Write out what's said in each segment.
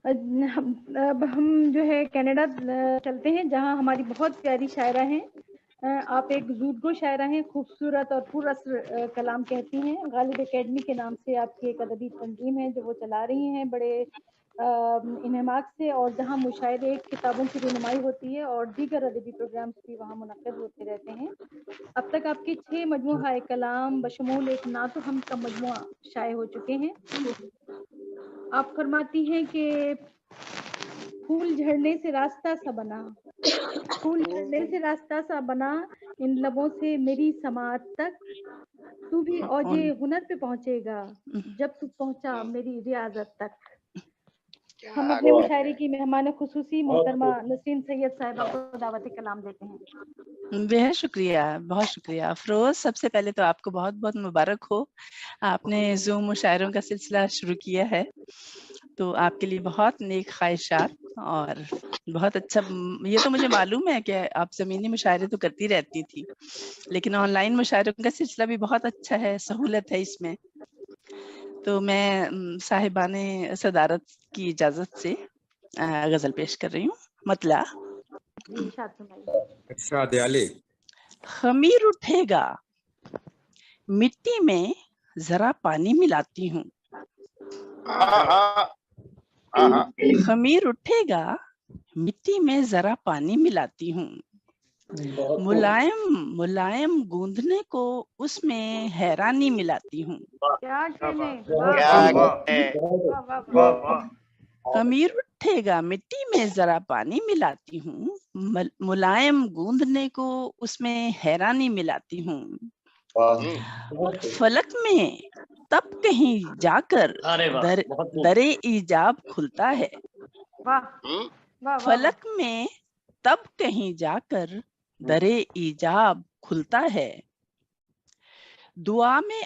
اب ہم جو ہے کینیڈا چلتے ہیں، جہاں ہماری بہت پیاری شاعرہ ہیں. آپ ایک زودگو شاعرہ ہیں، خوبصورت اور پر اثر کلام کہتی ہیں. غالب اکیڈمی کے نام سے آپ کی ایک ادبی تنظیم ہے جو وہ چلا رہی ہیں بڑے انہماک سے، اور جہاں مشاعرے، کتابوں کی رونمائی ہوتی ہے اور دیگر ادبی پروگرامز بھی وہاں منعقد ہوتے رہتے ہیں. اب تک آپ کے 6 مجموعہ کلام بشمول ایک نعت و حمد کا مجموعہ شائع ہو چکے ہیں. آپ فرماتی ہیں کہ پھول جھڑنے سے راستہ سا بنا، پھول جھڑنے سے راستہ سا بنا ان لبوں سے میری سماعت تک. تو بھی اوجے ہنر پہ پہنچے گا جب تو پہنچا میری ریاضت تک. ہم اپنے مشاعرے کی مہمان خصوصی محترمہ نسرین سید صاحبہ کو دعوت کلام دیتے ہیں. بہت شکریہ، بہت شکریہ افروز. سب سے پہلے تو آپ کو بہت بہت مبارک ہو، آپ نے زوم مشاعروں کا سلسلہ شروع کیا ہے، تو آپ کے لیے بہت نیک خواہشات. اور بہت اچھا، یہ تو مجھے معلوم ہے کہ آپ زمینی مشاعرے تو کرتی رہتی تھی، لیکن آن لائن مشاعروں کا سلسلہ بھی بہت اچھا ہے، سہولت ہے اس میں. تو میں صاحبان صدارت کی اجازت سے غزل پیش کر رہی ہوں. مطلع. خمیر اٹھے گا مٹی میں ذرا پانی ملاتی ہوں، خمیر اٹھے گا مٹی میں ذرا پانی ملاتی ہوں، ملائم ملائم گوندنے کو اس میں حیرانی ملاتی ہوں. خمیر اٹھے گا مٹی میں ذرا پانی ملاتی ہوں، ملائم گوندنے کو اس میں حیرانی ملاتی ہوں. فلک میں تب کہیں جا کر در ایجاب کھلتا ہے، فلک میں تب کہیں جا کر در ایجاب کھلتا ہے. دعا میں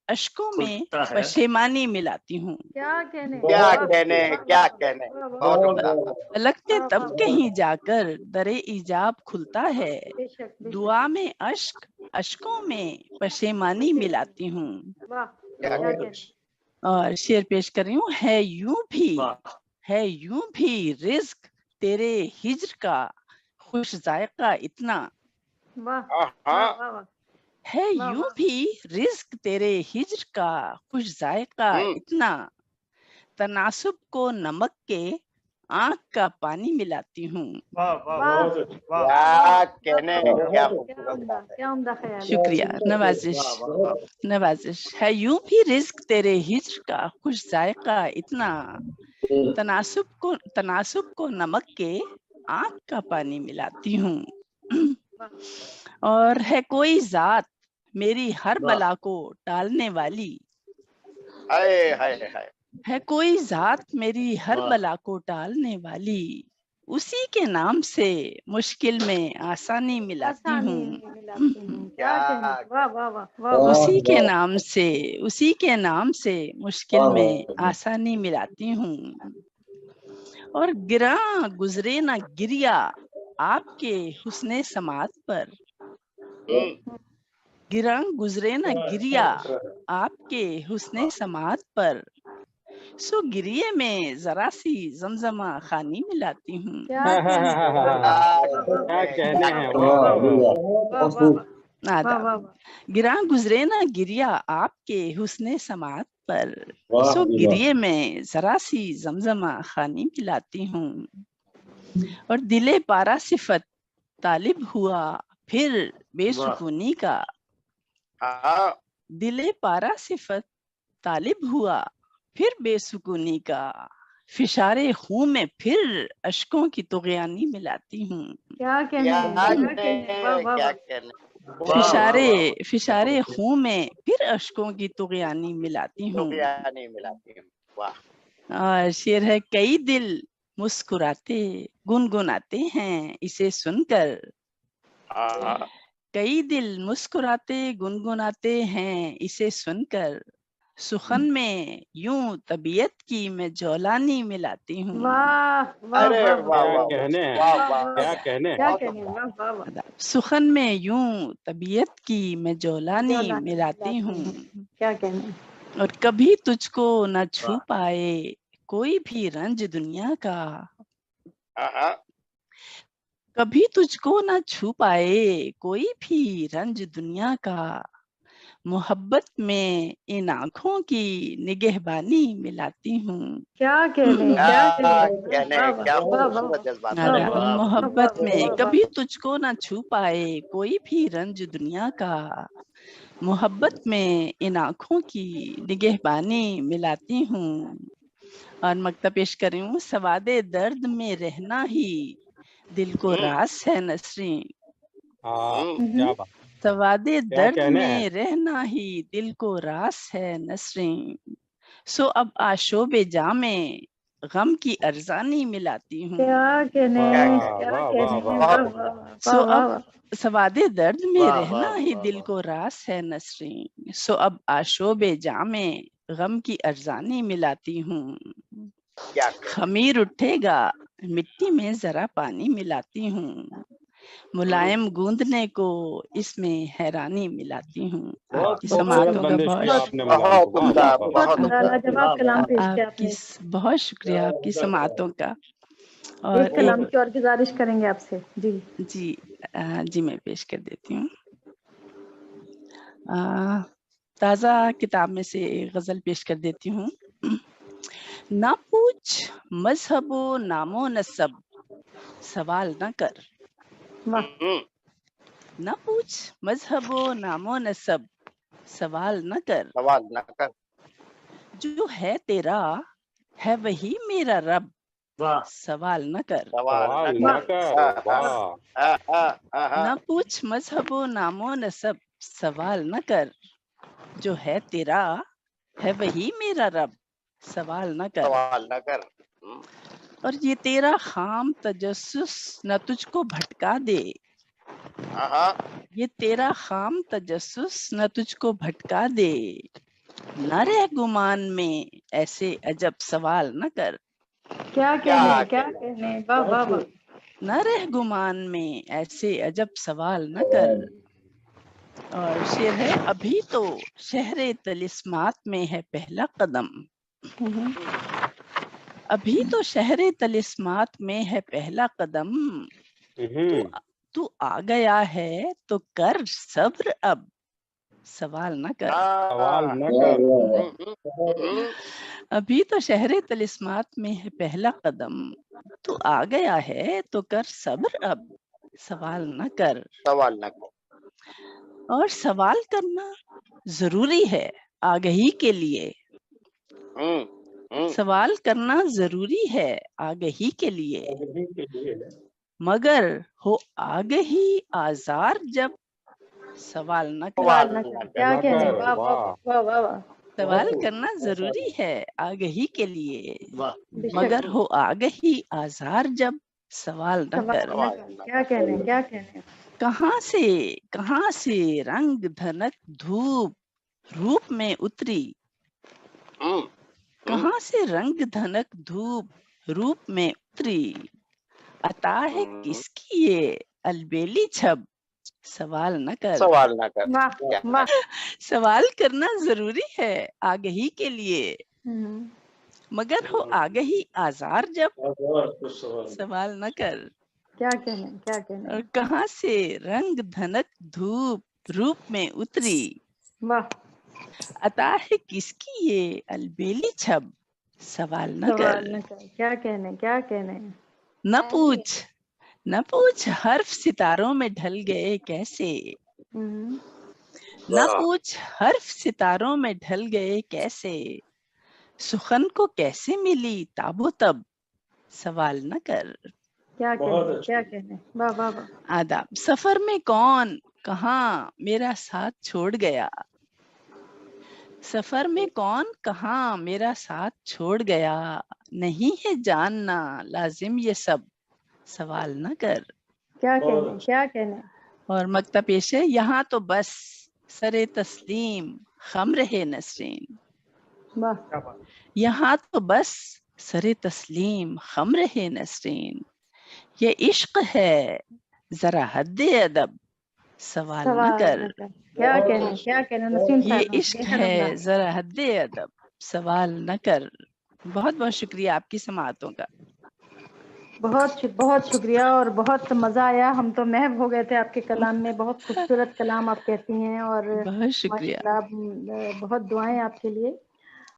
اشکوں میں پشیمانی ملاتی ہوں، فلک میں تب کہیں جا کر در ایجاب کھلتا ہے. دعا میں اشکوں میں پشیمانی ملاتی ہوں. اور شعر پیش کر رہی ہوں. ہے یوں بھی رزق تیرے ہجر کا خوش ذائقہ اتنا، ہے یوں بھی رزق تیرے ہجر کا خوش ذائقہ اتنا، تناسب کو نمک کے آنکھ کا پانی ملاتی ہوں. شکریہ، نوازش. ہے یوں بھی رزق تیرے ہجر کا خوش ذائقہ اتنا، تناسب کو نمک کے آنکھ کا پانی ملاتی ہوں. اور ہے کوئی ذات میری ہر بلا کو ٹالنے والی، ہے کوئی ذات میری ہر بلا کو ٹالنے والی، اسی کے نام سے مشکل میں آسانی ملاتی ہوں. اسی کے نام سے مشکل میں آسانی ملاتی ہوں. اور گراں گزرے نہ گریا آپ کے حسن سماعت پر، گراں گزرے نہ گریا آپ کے حسن سماعت پر، سو گریے میں ذرا سی زمزمہ خوانی ملاتی ہوں. گراں گزرے نہ گریا آپ کے حسن سماعت پر، سو گریے میں ذرا سی زمزمہ خوانی ملاتی ہوں. اور دل پارا صفت طالب ہوا پھر بے سکونی کا، دل پارا صفت طالب ہوا پھر بے سکونی کا، فشار خون میں پھر اشکوں کی طغیانی ملاتی ہوں. فشار خون میں پھر اشکوں کی طغیانی ملاتی ہوں. اور شعر ہے. کئی دل مسکراتے گنگناتے ہیں اسے سن کر، کئی دل مسکراتے گنگناتے ہیں اسے سن کر، سخن میں یوں طبیعت کی میں جولانی ملاتی ہوں. سخن میں یوں طبیعت کی میں جولانی ملاتی ہوں. اور کبھی تجھ کو نہ چھو پائے کوئی بھی رنج دنیا کا ہاں کبھی تجھ کو نہ چھو پائے کوئی بھی رنج دنیا کا محبت میں ان آنکھوں کی نگہبانی ملاتی ہوں کیا کہنے کیا خوبصورت جذبات ہیں۔ محبت میں کبھی تجھ کو نہ چھو پائے کوئی بھی رنج دنیا کا محبت میں ان آنکھوں کی نگہبانی ملاتی ہوں۔ اور مکتب پیش کر رہی ہوں، سواد درد میں رہنا ہی دل کو راس ہے نسرین، سواد درد میں رہنا ہی دل کو راس ہے نسرین، سو اب آشوب جام میں غم کی ارزانی ملاتی ہوں۔ کیا کہنے سو اب سواد درد میں رہنا ہی دل کو راس ہے نسرین، سو اب آشوب جام میں غم کی ارزانی ملاتی ہوں۔ خمیر اٹھے گا مٹی میں ذرا پانی ملاتی ہوں، ملائم گوندنے کو اس میں حیرانی ملاتی ہوں۔ آپ کی سماعتوں کا بہت شکریہ، آپ کی سماعتوں کا۔ اور ایک کلام کی اور گزارش کریں گے آپ سے۔ جی میں پیش کر دیتی ہوں۔ تازہ کتاب میں سے غزل پیش کر دیتی ہوں۔ نہ پوچھ مذہب و نام و نسب سوال نہ کر، نہ پوچھ مذہب و نام و نسب سوال نہ کر، جو ہے تیرا ہے وہی میرا رب سوال نہ کر، نہ پوچھ مذہب و نام و نسب سوال نہ کر، جو ہے تیرا ہے وہی میرا رب سوال نہ کر، اور یہ تیرا خام تجسس نہ تجھ کو بھٹکا دے، یہ تیرا خام تجسس نہ تجھ کو بھٹکا دے، نہ رہ گمان میں ایسے عجب سوال نہ کر، کیا کہنے نہ رہ گمان میں ایسے عجب سوال نہ کر۔ اور شعر ہے، ابھی تو شہر طلسمات میں ہے پہلا قدم، ابھی تو شہر طلسمات میں ہے پہلا قدم، تو آ گیا ہے تو کر صبر اب سوال نہ کر، ابھی تو شہر طلسمات میں ہے پہلا قدم، تو آ گیا ہے تو کر صبر اب سوال نہ کر۔ اور سوال کرنا ضروری ہے آگہی کے لیے، سوال کرنا ضروری ہے آگہی کے لیے، مگر ہو آگہی آزار جب سوال نہ کر، کیا کہنے سوال کرنا ضروری ہے آگہی کے لیے، مگر ہو آگہی آزار جب سوال نہ کر۔ کیا کہنے کہاں سے رنگ دھنک دھوپ روپ میں اتری، کہاں سے رنگ دھنک دھوپ روپ میں اتری، عطا ہے کس کی یہ البیلی چھب سوال نہ کر، سوال کرنا ضروری ہے آگہی کے لیے، مگر ہو آگہی آزار جب سوال نہ کر۔ کیا کہنے اور کہاں سے رنگ دھنک دھوپ روپ میں اتری، عطا ہے کس کی یہ البیلی چھب سوال نہ کر۔ کیا کہنے نہ پوچھ حرف ستاروں میں ڈھل گئے کیسے، نہ پوچھ حرف ستاروں میں ڈھل گئے کیسے، سخن کو کیسے ملی تاب و تب سوال نہ کر۔ کیا کہنے آداب۔ سفر میں کون کہاں میرا ساتھ چھوڑ گیا، سفر میں کون کہاں میرا ساتھ چھوڑ گیا، نہیں ہے جاننا لازم یہ سب سوال نہ کر۔ کیا کہنے اور مکتب پیش ہے، یہاں تو بس سر تسلیم خم رہے نسرین، یہاں تو بس سر تسلیم خم رہے نسرین، یہ عشق ہے ذرا حد ادب سوال نہ کر، کیا کہنے یہ عشق ہے ذرا حد ادب سوال نہ کر۔ بہت بہت شکریہ آپ کی سماعتوں کا. بہت بہت شکریہ اور بہت مزہ آیا. ہم تو محو ہو گئے تھے آپ کے کلام میں. بہت خوبصورت کلام آپ کہتی ہیں اور بہت شکریہ. ماشاءاللہ بہت دعائیں آپ کے لیے.